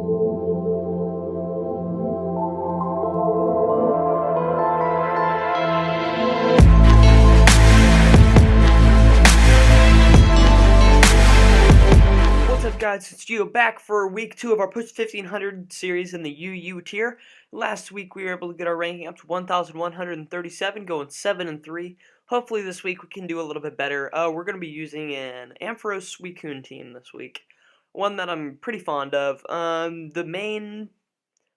What's up, guys? It's Geo back for week 2 of our Push 1500 series in the UU tier. Last week we were able to get our ranking up to 1,137, going 7-3. Hopefully this week we can do a little bit better. We're going to be using an Ampharos Suicune team this week. One that I'm pretty fond of. The main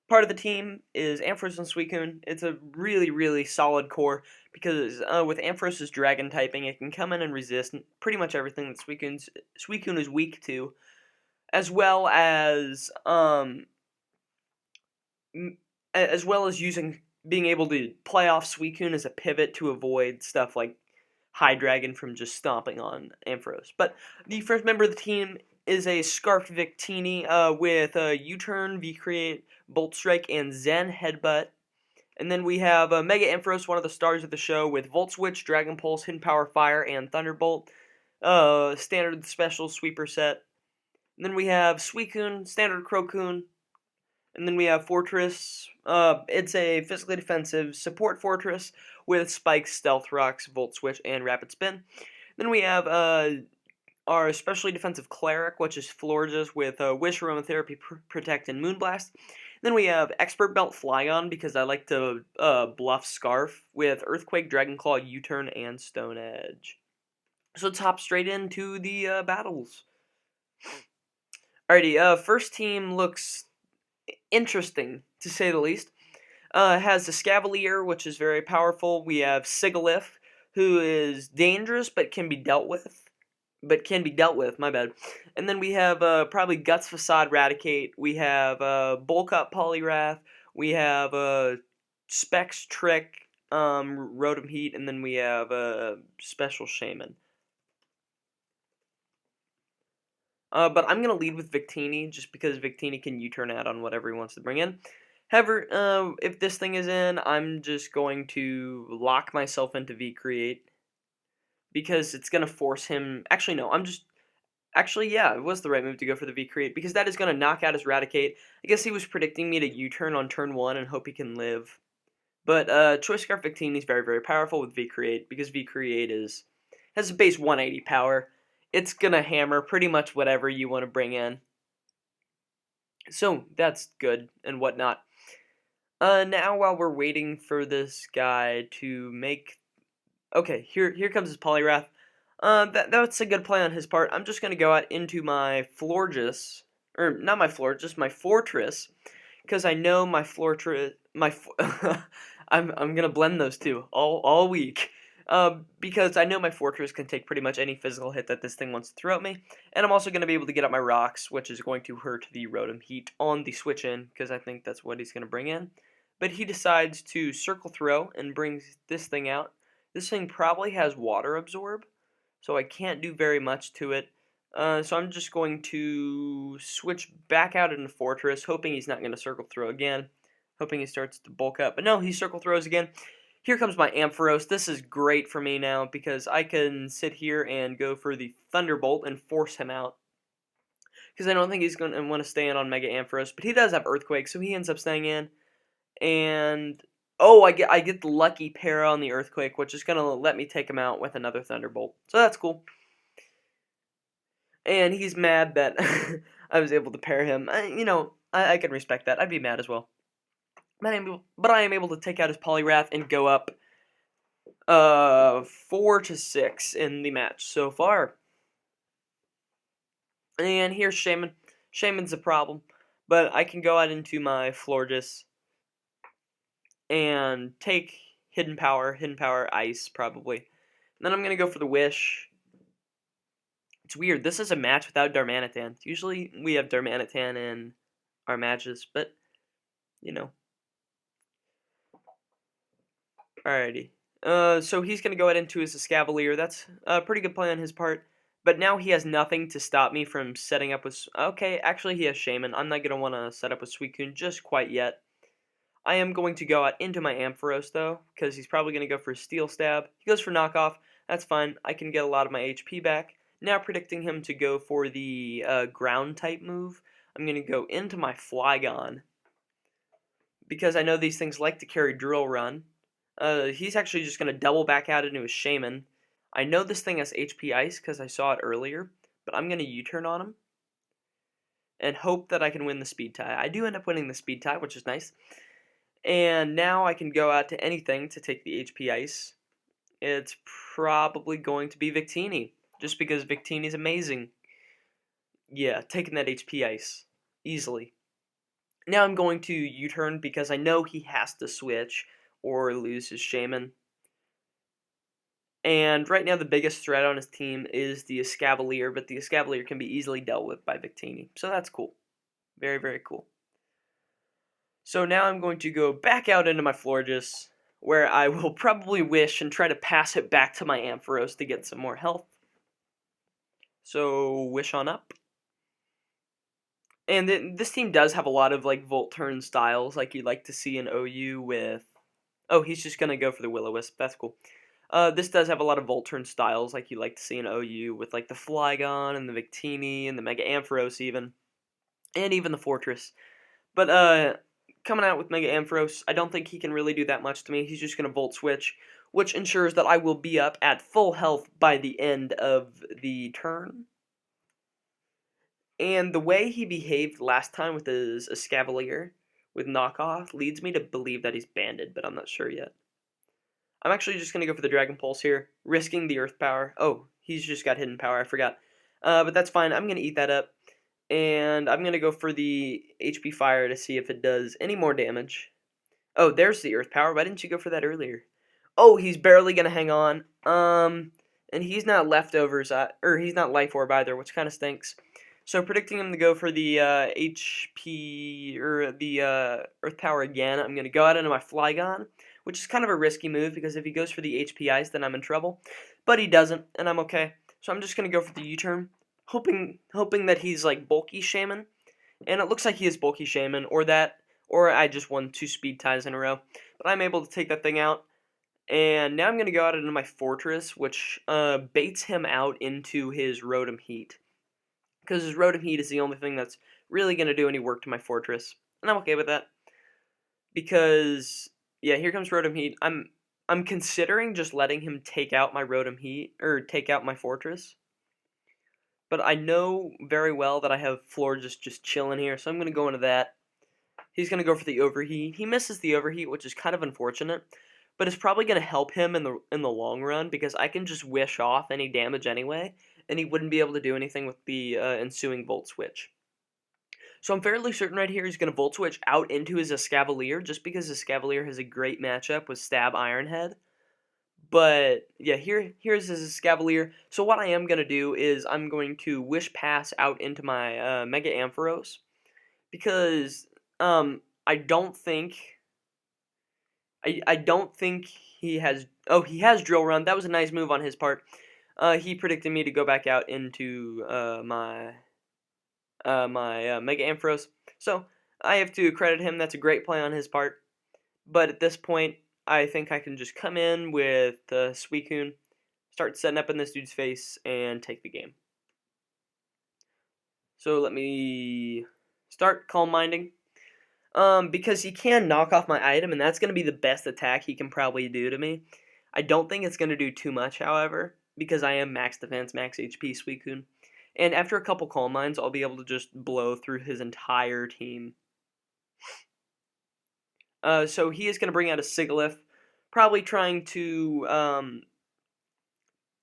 part of the team is Ampharos and Suicune. It's a really solid core because with Ampharos' dragon typing, it can come in and resist pretty much everything that Suicune is weak to, as well as being able to play off Suicune as a pivot to avoid stuff like High Dragon from just stomping on Ampharos. But the first member of the team is a Scarfed Victini with U-Turn, V-Create, Bolt Strike, and Zen Headbutt. And then we have Mega Ampharos, one of the stars of the show, with Volt Switch, Dragon Pulse, Hidden Power Fire, and Thunderbolt. Standard Special Sweeper set. And then we have Suicune, Standard Crocune. And then we have Fortress. It's a physically defensive support fortress with Spikes, Stealth Rocks, Volt Switch, and Rapid Spin. Then we have our especially defensive Cleric, which is Florges with Wish, Aromatherapy, Protect, and Moonblast. Then we have Expert Belt Flygon because I like to bluff Scarf with Earthquake, Dragon Claw, U-Turn, and Stone Edge. So let's hop straight into the battles. Alrighty, first team looks interesting, to say the least. Has the Scavalier, which is very powerful. We have Sigalith, who is dangerous but can be dealt with. My bad. And then we have probably Guts Facade Raticate. We have Bulk Up Poliwrath. We have Specs Trick, Rotom Heat, and then we have Special Shaman. But I'm going to lead with Victini, just because Victini can U-turn out on whatever he wants to bring in. However, if this thing is in, I'm just going to lock myself into V-Create, because it's going to force him... Actually, no, yeah, it was the right move to go for the V-Create, because that is going to knock out his Raticate. I guess he was predicting me to U-turn on turn 1 and hope he can live. But Choice Scarf Victini is very powerful with V-Create, because V-Create has a base 180 power. It's going to hammer pretty much whatever you want to bring in. So, that's good and whatnot. Now, while we're waiting for this guy to make... Okay, here comes his Poliwrath. That's a good play on his part. I'm just going to go out into my Florges, or not my Florges, my Fortress, because I know my Fortress... I'm going to blend those two all week. Because I know my Fortress can take pretty much any physical hit that this thing wants to throw at me, and I'm also going to be able to get up my rocks, which is going to hurt the Rotom Heat on the switch in, because I think that's what he's going to bring in. But he decides to Circle Throw and brings this thing out. This thing probably has Water Absorb, so I can't do very much to it. So I'm just going to switch back out into Fortress, hoping he's not going to Circle Throw again, hoping he starts to bulk up. But no, he Circle Throws again. Here comes my Ampharos. This is great for me now because I can sit here and go for the Thunderbolt and force him out. Because I don't think he's going to want to stay in on Mega Ampharos, but he does have Earthquake, so he ends up staying in. And oh, I get the lucky para on the Earthquake, which is going to let me take him out with another Thunderbolt. So that's cool. And he's mad that I was able to pair him. I can respect that. I'd be mad as well. But I am able to take out his Poliwrath and go up 4-6 in the match so far. And here's Shaman. Shaman's a problem, but I can go out into my Florges and take Hidden Power Ice probably. And then I'm gonna go for the Wish. It's weird. This is a match without Darmanitan. Usually we have Darmanitan in our matches, but Alrighty. So he's going to go ahead into his Escavalier. That's a pretty good play on his part. But now he has nothing to stop me from setting up with... Okay, actually he has Shaman. I'm not going to want to set up with Suicune just quite yet. I am going to go out into my Ampharos, though, because he's probably going to go for a Steel Stab. He goes for Knockoff. That's fine. I can get a lot of my HP back. Now predicting him to go for the Ground-type move. I'm going to go into my Flygon, because I know these things like to carry Drill Run. He's actually just going to double back out into his Shaman. I know this thing has HP Ice because I saw it earlier, but I'm going to U-turn on him and hope that I can win the speed tie. I do end up winning the speed tie, which is nice. And now I can go out to anything to take the HP Ice. It's probably going to be Victini, just because Victini's amazing. Yeah, taking that HP Ice. Easily. Now I'm going to U-turn because I know he has to switch or lose his Shaman. And right now the biggest threat on his team is the Escavalier, but the Escavalier can be easily dealt with by Victini. So that's cool. Very, very cool. So now I'm going to go back out into my Florges, where I will probably wish and try to pass it back to my Ampharos to get some more health. So wish on up. And this team does have a lot of like Volt Turn styles, like you'd like to see in OU with... Oh, he's just going to go for the Will-O-Wisp. That's cool. This does have a lot of Volt Turn styles, like you like to see in OU, with like the Flygon and the Victini and the Mega Ampharos even, and even the Fortress. But coming out with Mega Ampharos, I don't think he can really do that much to me. He's just going to Volt Switch, which ensures that I will be up at full health by the end of the turn. And the way he behaved last time with his Escavalier with knockoff leads me to believe that he's banded, but I'm not sure yet. I'm actually just going to go for the Dragon Pulse here, risking the Earth Power. Oh, he's just got Hidden Power, I forgot. But that's fine, I'm going to eat that up. And I'm going to go for the HP Fire to see if it does any more damage. Oh, there's the Earth Power. Why didn't you go for that earlier? Oh, he's barely going to hang on. And he's not Leftovers, or he's not Life Orb either, which kind of stinks. So predicting him to go for the HP, or the Earth Power again, I'm going to go out into my Flygon, which is kind of a risky move, because if he goes for the HP Ice, then I'm in trouble. But he doesn't, and I'm okay. So I'm just going to go for the U-turn, hoping that he's like Bulky Shaman. And it looks like he is Bulky Shaman, or I just won 2 speed ties in a row. But I'm able to take that thing out. And now I'm going to go out into my Fortress, which baits him out into his Rotom Heat. Because his Rotom Heat is the only thing that's really going to do any work to my Fortress. And I'm okay with that. Because, yeah, here comes Rotom Heat. I'm considering just letting him take out my Rotom Heat, or take out my Fortress. But I know very well that I have Florges just chilling here, so I'm going to go into that. He's going to go for the Overheat. He misses the Overheat, which is kind of unfortunate. But it's probably going to help him in the long run, because I can just wish off any damage anyway, and he wouldn't be able to do anything with the ensuing Volt Switch. So I'm fairly certain right here he's going to Volt Switch out into his Escavalier, just because Escavalier has a great matchup with Stab Ironhead. But, yeah, here's his Escavalier. So what I am going to do is I'm going to Wish Pass out into my Mega Ampharos, because I don't think he has... Oh, he has Drill Run. That was a nice move on his part. He predicted me to go back out into my Mega Ampharos. So, I have to credit him. That's a great play on his part. But at this point, I think I can just come in with Suicune, start setting up in this dude's face, and take the game. So let me start Calm Minding. Because he can knock off my item, and that's going to be the best attack he can probably do to me. I don't think it's going to do too much, however, because I am max defense, max HP Suicune. And after a couple Calm Minds, I'll be able to just blow through his entire team. So he is going to bring out a Sigilyph, probably trying to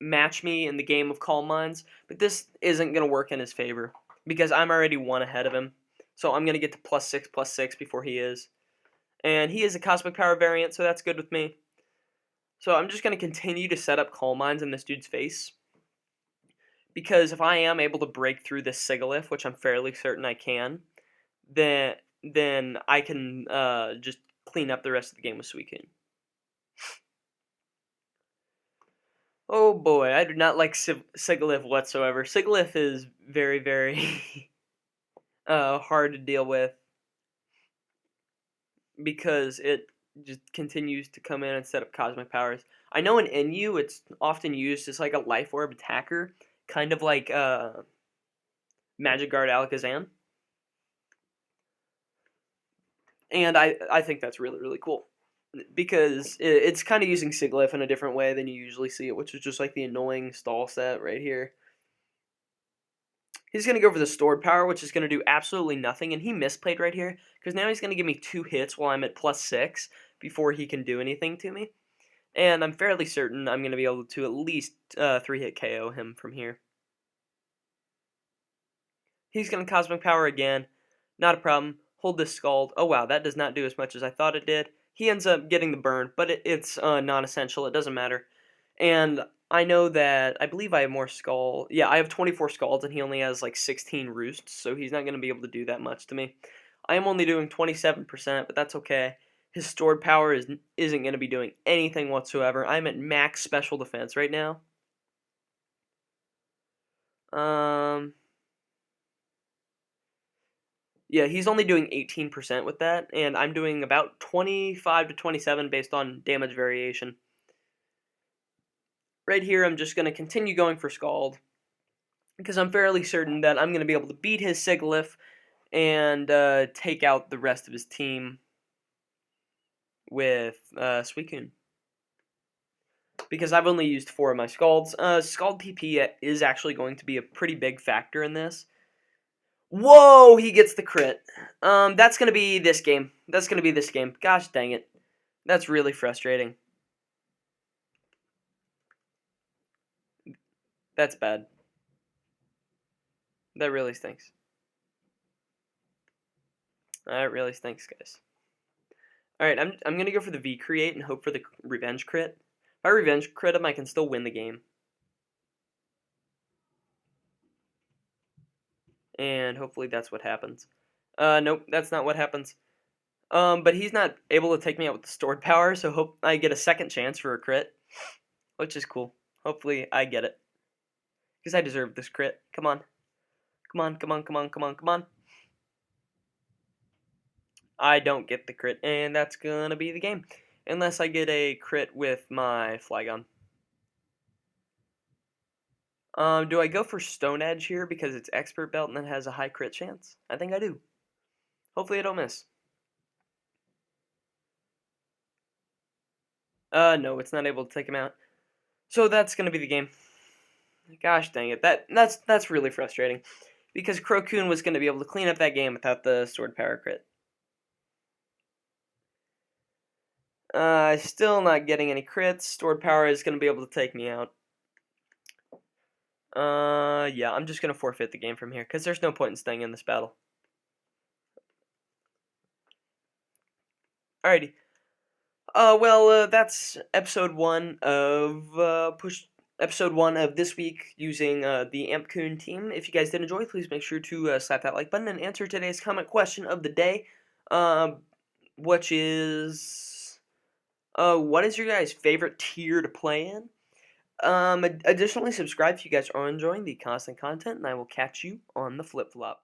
match me in the game of Calm Minds, but this isn't going to work in his favor, because I'm already 1 ahead of him. So I'm going to get to +6/+6 before he is. And he is a Cosmic Power variant, so that's good with me. So I'm just going to continue to set up Calm Minds in this dude's face, because if I am able to break through this Sigilyph, which I'm fairly certain I can, then I can just clean up the rest of the game with Suicune. Oh boy, I do not like Sigilyph whatsoever. Sigilyph is very, very hard to deal with, because it just continues to come in and set up Cosmic Powers. I know in NU it's often used as like a Life Orb attacker, kind of like Magic Guard Alakazam. And I think that's really, really cool. Because it's kind of using Siglif in a different way than you usually see it, which is just like the annoying stall set right here. He's going to go for the stored power, which is going to do absolutely nothing, and he misplayed right here, because now he's going to give me 2 hits while I'm at +6 before he can do anything to me. And I'm fairly certain I'm going to be able to at least 3-hit KO him from here. He's going to Cosmic Power again. Not a problem. Hold this Scald. Oh wow, that does not do as much as I thought it did. He ends up getting the burn, but it's non-essential. It doesn't matter. And I know that, I believe I have more Scald. Yeah, I have 24 Scalds, and he only has like 16 Roosts, so he's not going to be able to do that much to me. I am only doing 27%, but that's okay. His stored power isn't going to be doing anything whatsoever. I'm at max special defense right now. Yeah, he's only doing 18% with that, and I'm doing about 25 to 27 based on damage variation. Right here, I'm just going to continue going for Scald, because I'm fairly certain that I'm going to be able to beat his Siglif and take out the rest of his team with Suicune. Because I've only used 4 of my Scalds. Scald PP is actually going to be a pretty big factor in this. Whoa, he gets the crit. That's going to be this game. That's going to be this game. Gosh dang it. That's really frustrating. That's bad. That really stinks. That really stinks, guys. Alright, I'm going to go for the V-Create and hope for the Revenge crit. If I Revenge crit him, I can still win the game. And hopefully that's what happens. Nope, that's not what happens. But he's not able to take me out with the stored power, so hope I get a second chance for a crit, which is cool. Hopefully I get it, because I deserve this crit. Come on. Come on, come on, come on, come on, come on. I don't get the crit, and that's gonna be the game. Unless I get a crit with my Flygon. Do I go for Stone Edge here because it's Expert Belt and it has a high crit chance? I think I do. Hopefully I don't miss. No, it's not able to take him out. So that's gonna be the game. Gosh dang it, that's really frustrating, because Crocoon was gonna be able to clean up that game without the Sword Power crit. Still not getting any crits. Stored power is gonna be able to take me out. Yeah, I'm just gonna forfeit the game from here, because there's no point in staying in this battle. Alrighty. Well, that's episode 1 of episode 1 of this week using the AmpCune team. If you guys did enjoy, please make sure to slap that like button and answer today's comment question of the day, which is, what is your guys' favorite tier to play in? Additionally, subscribe if you guys are enjoying the constant content, and I will catch you on the flip-flop.